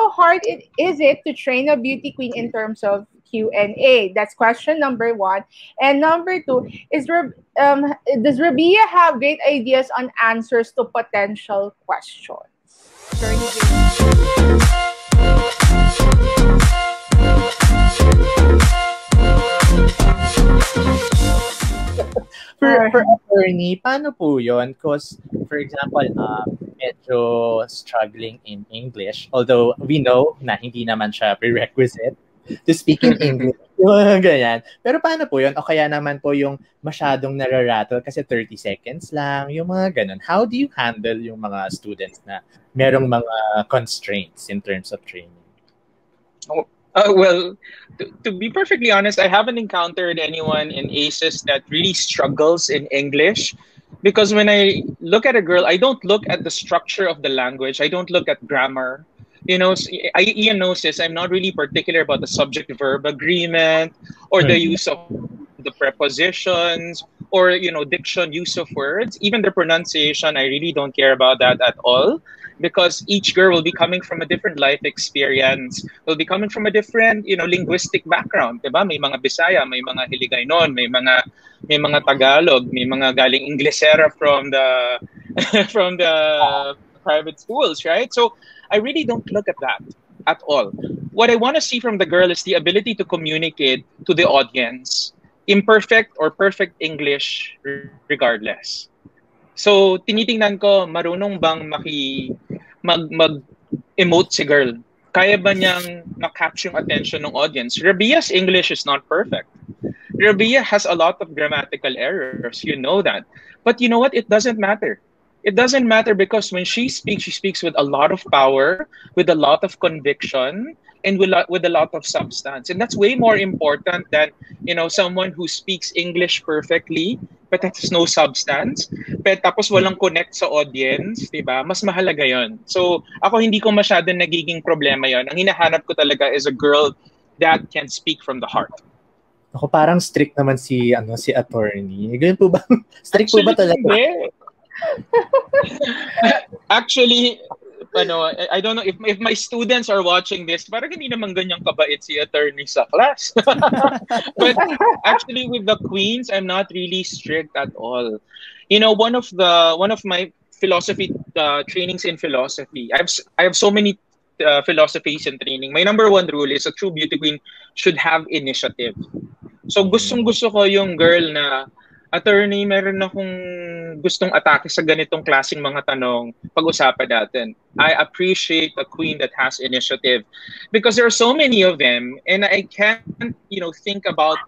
how hard is it to train a beauty queen in terms of Q&A? That's question number one. And number two is, does Rabia have great ideas on answers to potential questions? For attorney, paano po yun? Because, for example, medyo struggling in English. Although, we know na hindi naman siya prerequisite to speak in English. Yung mga ganyan. Pero paano po yun? O kaya naman po yung masyadong nararattle kasi 30 seconds lang, yung mga ganun. How do you handle yung mga students na merong mga constraints in terms of training? Well, to be perfectly honest, I haven't encountered anyone in ACES that really struggles in English. Because when I look at a girl, I don't look at the structure of the language. I don't look at grammar. You know, Ian knows this. I'm not really particular about the subject-verb agreement or the use of the prepositions or, you know, diction, use of words. Even the pronunciation, I really don't care about that at all. Because each girl will be coming from a different life experience, will be coming from a different, you know, linguistic background, diba? May mga Bisaya, may mga Hiligaynon, may mga Tagalog, may mga galing Inglesera from the from the private schools, right? So I really don't look at that at all. What I want to see from the girl is the ability to communicate to the audience, imperfect or perfect English regardless. So, tinitingnan ko, marunong bang mag-emote si girl? Kaya ba niyang ma-capture yung attention ng audience? Rabia's English is not perfect. Rabia has a lot of grammatical errors. You know that. But you know what? It doesn't matter. It doesn't matter because when she speaks with a lot of power, with a lot of conviction, and with a lot of substance. And that's way more important than, you know, someone who speaks English perfectly but has no substance, but tapos walang connect sa audience, diba? Mas mahalaga yon. So, ako hindi ko masyadong nagiging problema yon. Ang hinahanap ko talaga is a girl that can speak from the heart. Ako parang strict naman si attorney. Ganyan po ba? Strict po ba talaga? Actually, I don't know if my students are watching this, parang hindi naman ganyang kabait si attorney sa class. But actually with the queens, I'm not really strict at all. You know, one of my philosophy trainings in philosophy, I have so many philosophies in training. My number one rule is a true beauty queen should have initiative. So gustong-gusto ko yung girl na, attorney, meron akong gustong atake sa ganitong klaseng mga tanong, pag-usapan natin. I appreciate a queen that has initiative because there are so many of them and I can't, you know, think about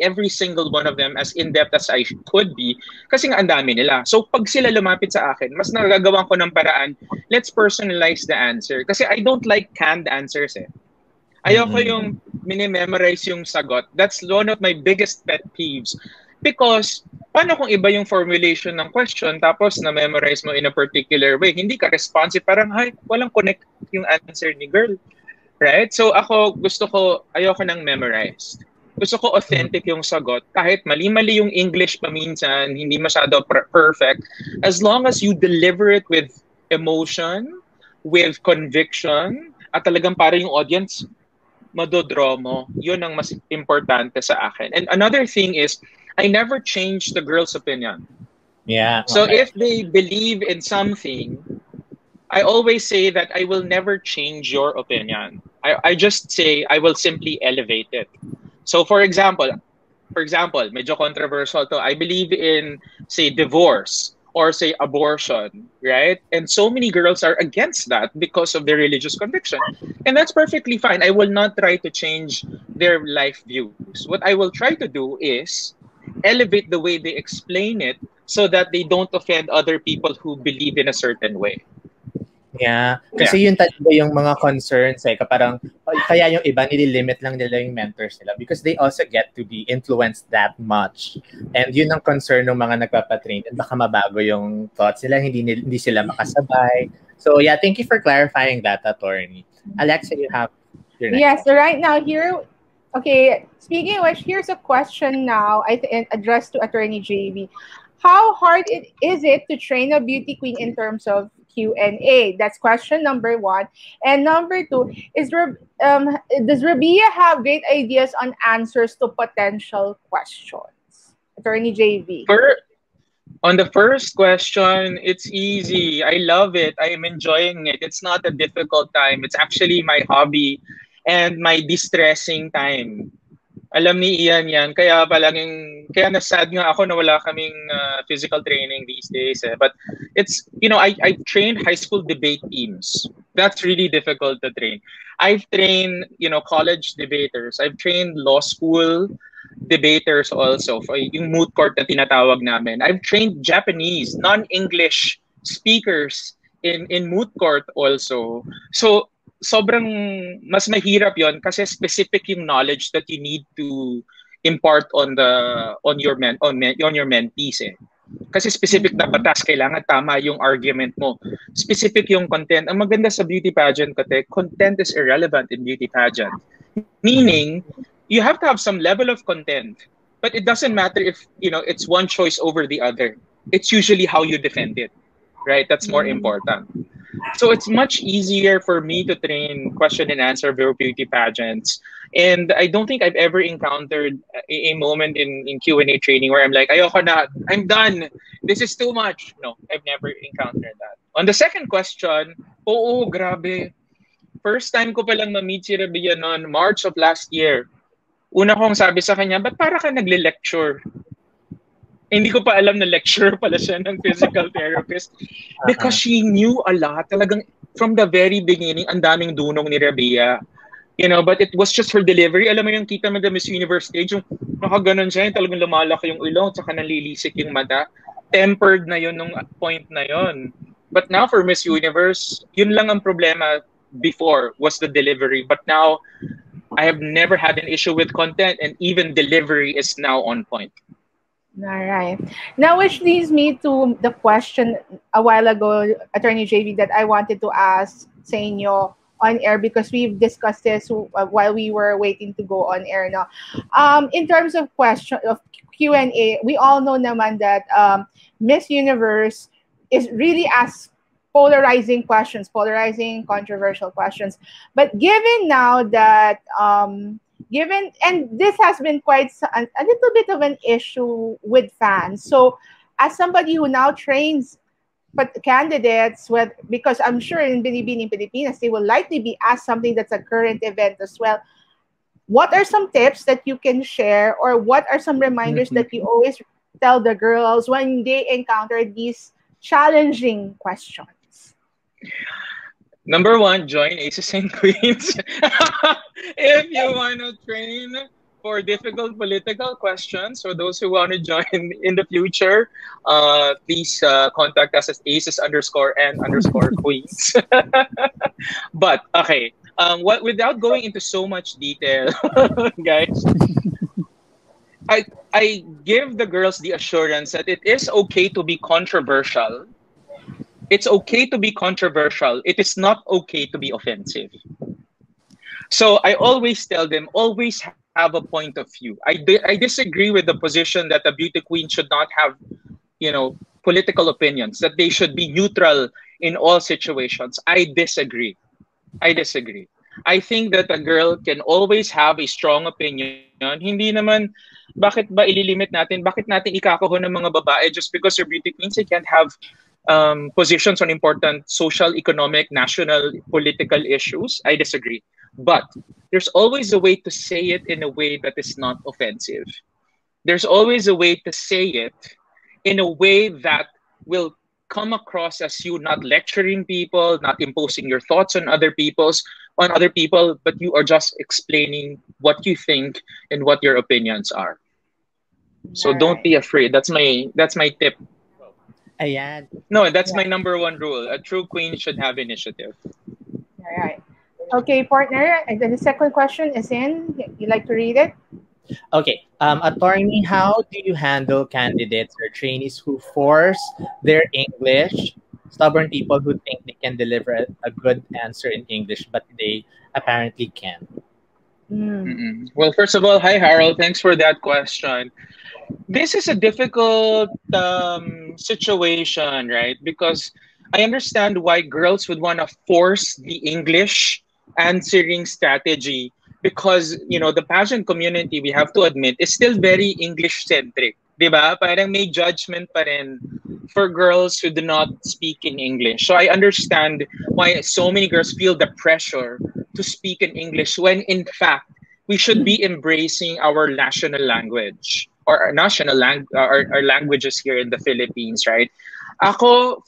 every single one of them as in-depth as I could be kasi nga ang dami nila. So pag sila lumapit sa akin, mas nagagawan ko ng paraan, let's personalize the answer. Kasi I don't like canned answers eh. Ayoko yung mini-memorize yung sagot. That's one of my biggest pet peeves. Because, paano kung iba yung formulation ng question tapos na-memorize mo in a particular way? Hindi ka responsive. Parang, walang connect yung answer ni girl. Right? So, ayoko nang memorized. Gusto ko authentic yung sagot. Kahit mali-mali yung English paminsan, hindi masyado perfect. As long as you deliver it with emotion, with conviction, at talagang para yung audience, madodraw mo. Yun ang mas importante sa akin. And another thing is, I never change the girl's opinion. Yeah. So if they believe in something, I always say that I will never change your opinion. I just say I will simply elevate it. So for example, medyo controversial to. I believe in, say, divorce or say abortion, right? And so many girls are against that because of their religious conviction. And that's perfectly fine. I will not try to change their life views. What I will try to do is elevate the way they explain it so that they don't offend other people who believe in a certain way. Yeah. Kasi yun talaga yung mga concerns eh. Parang, kaya yung iba nililimit lang nila yung mentors nila because they also get to be influenced that much. And yun ang concern ng mga nagpapatrain. And baka mabago yung thoughts nila, hindi sila makasabay. So yeah, thank you for clarifying that, attorney. Alexa, you have your next Yes, question. Right now here, okay, speaking of which, here's a question now addressed to Attorney JB. How hard is it to train a beauty queen in terms of Q&A. That's question number one. And number two is, does Rabia have great ideas on answers to potential questions? Attorney JV. On the first question, it's easy. I love it. I am enjoying it. It's not a difficult time. It's actually my hobby and my distressing time. Alam ni Ian yan. Kaya nasad nga ako na wala kaming physical training these days. Eh. But it's, I trained high school debate teams. That's really difficult to train. I've trained, college debaters. I've trained law school debaters also. Yung moot court na tinatawag namin. I've trained Japanese, non-English speakers in moot court also. So, sobrang mas mahirap yon kasi specific yung knowledge that you need to impart on your mentees eh. Kasi specific na batas, kailangan tama yung argument mo. Specific yung content. Ang maganda sa beauty pageant kasi, content is irrelevant in beauty pageant. Meaning, you have to have some level of content, but it doesn't matter if, it's one choice over the other. It's usually how you defend it, right? That's more important. So it's much easier for me to train question and answer beauty pageants. And I don't think I've ever encountered a moment in Q&A training where I'm like, ayoko na, I'm done. This is too much. No, I've never encountered that. On the second question, oo, grabe. First time ko palang ma-meet si Rabia noon, March of last year. Una kong sabi sa kanya, ba't para ka nagle-lecture? Hindi ko pa alam na lecturer pala siya ng physical therapist. Because she knew a lot. Talagang from the very beginning, ang daming dunong ni Rabia. But it was just her delivery. Alam mo yung kita mo the Miss Universe stage, yung nakaganon siya, yung talagang lumalaki yung ilong, tsaka nalilisik yung mata. Tempered na yun nung point na yun. But now for Miss Universe, yun lang ang problema before was the delivery. But now, I have never had an issue with content, and even delivery is now on point. All right. Now, which leads me to the question a while ago, Attorney JV, that I wanted to ask sa inyo on air because we've discussed this while we were waiting to go on air now. In terms of Q&A, we all know naman that Miss Universe is really asks polarizing questions, polarizing, controversial questions. But given now that and this has been quite a little bit of an issue with fans. So as somebody who now trains candidates, because I'm sure in Binibining Pilipinas, they will likely be asked something that's a current event as well. What are some tips that you can share, or what are some reminders that you always tell the girls when they encounter these challenging questions? Number one, join Aces and Queens. If you want to train for difficult political questions, for those who want to join in the future, please contact us at aces_and_queens. But, okay, without going into so much detail, guys, I give the girls the assurance that it is okay to be controversial. It's okay to be controversial. It is not okay to be offensive. So I always tell them, always have a point of view. I disagree with the position that a beauty queen should not have, political opinions, that they should be neutral in all situations. I disagree. I think that a girl can always have a strong opinion. Hindi naman, bakit ba ililimit natin? Bakit natin ikakaho ng mga babae just because they're beauty queens? They can't have positions on important social, economic, national, political issues. I disagree. But there's always a way to say it in a way that is not offensive. There's always a way to say it in a way that will come across as you not lecturing people, not imposing your thoughts on other people, but you are just explaining what you think and what your opinions are. So don't be afraid. That's my tip. Ayan. No, that's my number one rule. A true queen should have initiative. All right. Okay, partner. And then the second question is in. You like to read it? Okay. Attorney, how do you handle candidates or trainees who force their English? Stubborn people who think they can deliver a good answer in English, but they apparently can't. Well, first of all, hi, Harold. Thanks for that question. This is a difficult situation, right? Because I understand why girls would want to force the English answering strategy because, the pageant community, we have to admit, is still very English-centric. Diba? Parang may judgment pa rin for girls who do not speak in English. So I understand why so many girls feel the pressure to speak in English when, in fact, we should be embracing our national language or our languages here in the Philippines, right?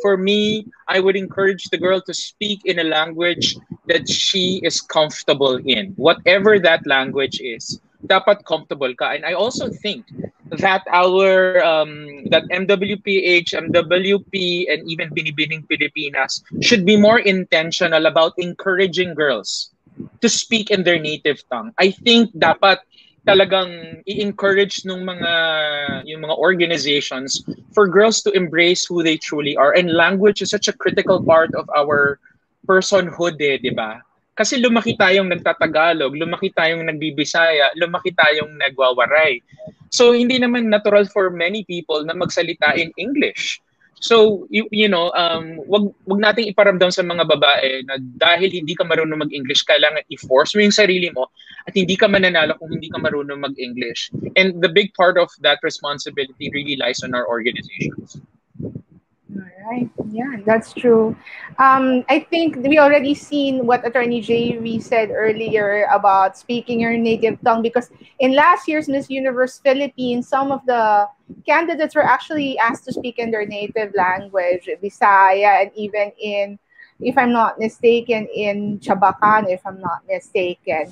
For me, I would encourage the girl to speak in a language that she is comfortable in. Whatever that language is, dapat comfortable ka. And I also think that that MWPH, MWP, and even Binibining Pilipinas should be more intentional about encouraging girls to speak in their native tongue. I think dapat talagang i-encourage yung mga organizations for girls to embrace who they truly are. And language is such a critical part of our personhood, di ba? Kasi lumaki tayong nagtatagalog, lumaki tayong nagbibisaya, lumaki tayong nagwawaray. So hindi naman natural for many people na magsalita in English. So, wag nating iparamdam sa mga babae na dahil hindi ka marunong mag-English, kailangan i-force mo yung sarili mo at hindi ka mananalo kung hindi ka marunong mag-English. And the big part of that responsibility really lies on our organizations. Right. Yeah, that's true. I think we already seen what Attorney JV said earlier about speaking your native tongue, because in last year's Miss Universe Philippines, some of the candidates were actually asked to speak in their native language, Bisaya, and even in, if I'm not mistaken, in Chabacan, if I'm not mistaken.